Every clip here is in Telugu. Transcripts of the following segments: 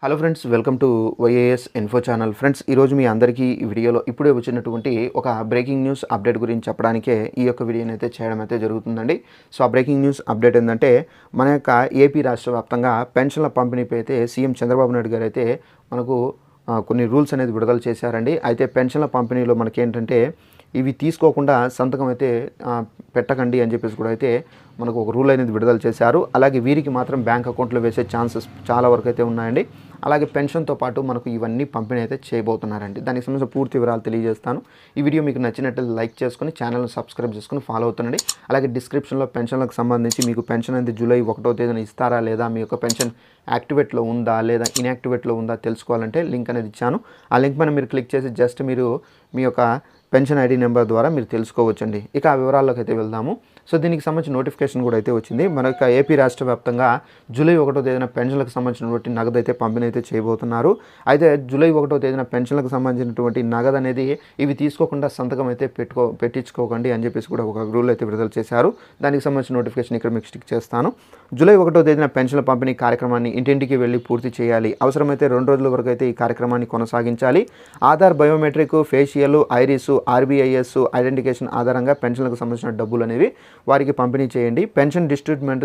Hello friends, welcome to YAS info channel. Friends, ఈరోజు మీ అందరికీ ఈ వీడియోలో ఇప్పుడే వచ్చినటువంటి ఒక బ్రేకింగ్ న్యూస్ అప్డేట్ గురించి చెప్పడానికే ఈ యొక్క వీడియోని అయితే చేయడం అయితే జరుగుతుందండి. సో ఆ బ్రేకింగ్ న్యూస్ అప్డేట్ ఏంటంటే, మన యొక్క ఏపీ రాష్ట్ర వ్యాప్తంగా పెన్షన్ల పంపిణీపై అయితే సీఎం చంద్రబాబు నాయుడు గారు అయితే మనకు కొన్ని రూల్స్ అనేది విడుదల చేశారండి. అయితే పెన్షన్ల పంపిణీలో మనకేంటంటే ఇవి తీసుకోకుండా సంతకం అయితే పెట్టకండి అని చెప్పేసి కూడా అయితే మనకు ఒక రూల్ అనేది విడుదల చేశారు. అలాగే వీరికి మాత్రం బ్యాంక్ అకౌంట్లో వేసే ఛాన్సెస్ చాలా వరకు అయితే ఉన్నాయండి. అలాగే పెన్షన్తో పాటు మనకు ఇవన్నీ పంపిణీ అయితే చేయబోతున్నారండి. దానికి సంబంధించిన పూర్తి వివరాలు తెలియజేస్తాను. ఈ వీడియో మీకు నచ్చినట్లయితే లైక్ చేసుకొని ఛానల్ని సబ్స్క్రైబ్ చేసుకొని ఫాలో అవుతుండండి. అలాగే డిస్క్రిప్షన్లో పెన్షన్లకు సంబంధించి మీకు పెన్షన్ అనేది జూలై 1వ తేదీన ఇస్తారా లేదా, మీ యొక్క పెన్షన్ యాక్టివేట్లో ఉందా లేదా ఇన్యాక్టివేట్లో ఉందా తెలుసుకోవాలంటే లింక్ అనేది ఇచ్చాను. ఆ లింక్ పైన మీరు క్లిక్ చేసి జస్ట్ మీరు మీ యొక్క పెన్షన్ ఐడి నెంబర్ ద్వారా మీరు తెలుసుకోవచ్చండి. ఇక ఆ వివరాల్లోకి అయితే వెళ్దాము. సో దీనికి సంబంధించిన నోటిఫికేషన్ కూడా అయితే వచ్చింది. మన యొక్క ఏపీ రాష్ట్ర వ్యాప్తంగా జూలై 1వ తేదీన పెన్షన్లకు సంబంధించినటువంటి నగదు అయితే పంపిణీ అయితే చేయబోతున్నారు. అయితే జూలై 1వ తేదీన పెన్షన్లకు సంబంధించినటువంటి నగదు అనేది ఇవి తీసుకోకుండా సంతకం అయితే పెట్టించుకోకండి అని చెప్పేసి కూడా ఒక రూల్ అయితే విడుదల చేశారు. దానికి సంబంధించిన నోటిఫికేషన్ ఇక్కడ మీకు స్టిక్ చేస్తాను. జూలై 1వ తేదీన పెన్షన్ల పంపిణీ కార్యక్రమాన్ని ఇంటింటికి వెళ్ళి పూర్తి చేయాలి. అవసరమైతే 2 రోజుల వరకు అయితే ఈ కార్యక్రమాన్ని కొనసాగించాలి. ఆధార్, బయోమెట్రిక్, ఫేషియల్, ఐరిస్, ఆర్బీఐఎస్ ఐడెంటిఫికేషన్ ఆధారంగా పెన్షన్లకు సంబంధించిన డబ్బులు అనేవి వారికి పంపిణీ చేయండి. పెన్షన్ డిస్ట్రిబ్యూట్మెంట్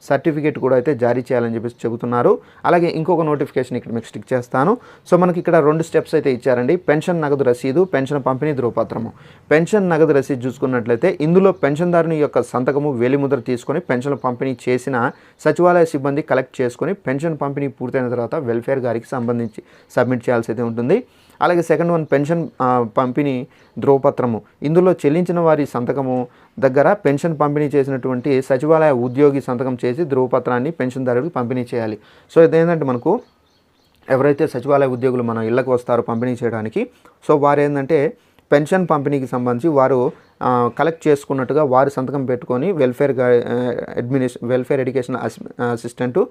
సర్టిఫికేట్ కూడా అయితే జారీ చేయాలని చెప్పేసి చెబుతున్నారు. అలాగే ఇంకొక నోటిఫికేషన్ ఇక్కడ మీకు స్టిక్ చేస్తాను. సో మనకి ఇక్కడ 2 స్టెప్స్ అయితే ఇచ్చారండి. పెన్షన్ నగదు రసీదు, పెన్షన్ పంపిణీ ధృవపత్రము. పెన్షన్ నగదు రసీదు చూసుకున్నట్లయితే ఇందులో పెన్షన్దారుని యొక్క సంతకము, వేలిముద్ర తీసుకొని పెన్షన్ పంపిణీ చేసిన సచివాలయ సిబ్బంది కలెక్ట్ చేసుకొని పెన్షన్ పంపిణీ పూర్తయిన తర్వాత వెల్ఫేర్ గారికి సంబంధించి సబ్మిట్ చేయాల్సి అయితే ఉంటుంది. అలాగే సెకండ్ వన్ పెన్షన్ పంపిణీ ధృవపత్రము. ఇందులో చెల్లించిన వారి సంతకము దగ్గర పెన్షన్ పంపిణీ చేసినటువంటి సచివాలయ ఉద్యోగి సంతకం చేసి ధృవపత్రాన్ని పెన్షన్దారుడికి పంపిణీ చేయాలి. సో ఇదేంటంటే మనకు ఎవరైతే సచివాలయ ఉద్యోగులు మన ఇళ్లకు వస్తారో పంపిణీ చేయడానికి, సో వారు ఏంటంటే పెన్షన్ పంపిణీకి సంబంధించి వారు కలెక్ట్ చేసుకున్నట్టుగా వారి సంతకం పెట్టుకొని వెల్ఫేర్ ఎడ్యుకేషన్ అసిస్టెంటు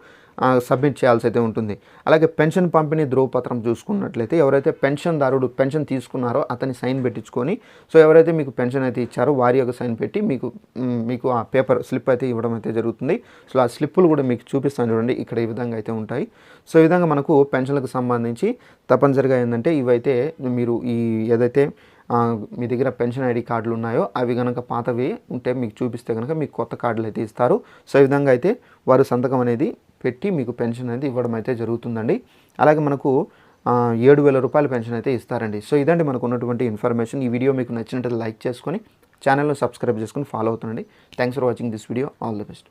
సబ్మిట్ చేయాల్సి అయితే ఉంటుంది. అలాగే పెన్షన్ పంపిణీ ధృవపత్రం చూసుకున్నట్లయితే ఎవరైతే పెన్షన్దారుడు పెన్షన్ తీసుకున్నారో అతని సైన్ పెట్టించుకొని, సో ఎవరైతే మీకు పెన్షన్ అయితే ఇచ్చారో వారి యొక్క సైన్ పెట్టి మీకు ఆ పేపర్ స్లిప్ అయితే ఇవ్వడం అయితే జరుగుతుంది. సో ఆ స్లిప్పులు కూడా మీకు చూపిస్తాను చూడండి, ఇక్కడ ఈ విధంగా అయితే ఉంటాయి. సో ఈ విధంగా మనకు పెన్షన్లకు సంబంధించి తప్పనిసరిగా ఏంటంటే ఇవైతే మీరు ఏదైతే మీ దగ్గర పెన్షన్ ఐడి కార్డులు ఉన్నాయో అవి కనుక పాతవి ఉంటే మీకు చూపిస్తే కనుక మీకు కొత్త కార్డులు అయితే ఇస్తారు. సో ఈ విధంగా అయితే వారు సంతకం అనేది పెట్టి మీకు పెన్షన్ అనేది ఇవ్వడం అయితే జరుగుతుందండి. అలాగే మనకు 7,000 రూపాయల పెన్షన్ అయితే ఇస్తారండి. సో ఇదండి మనకు ఉన్నటువంటి ఇన్ఫర్మేషన్. ఈ వీడియో మీకు నచ్చినట్లయితే లైక్ చేసుకొని ఛానల్ను సబ్స్క్రైబ్ చేసుకొని ఫాలో అవుతుండండి. Thanks for watching this video. All the best.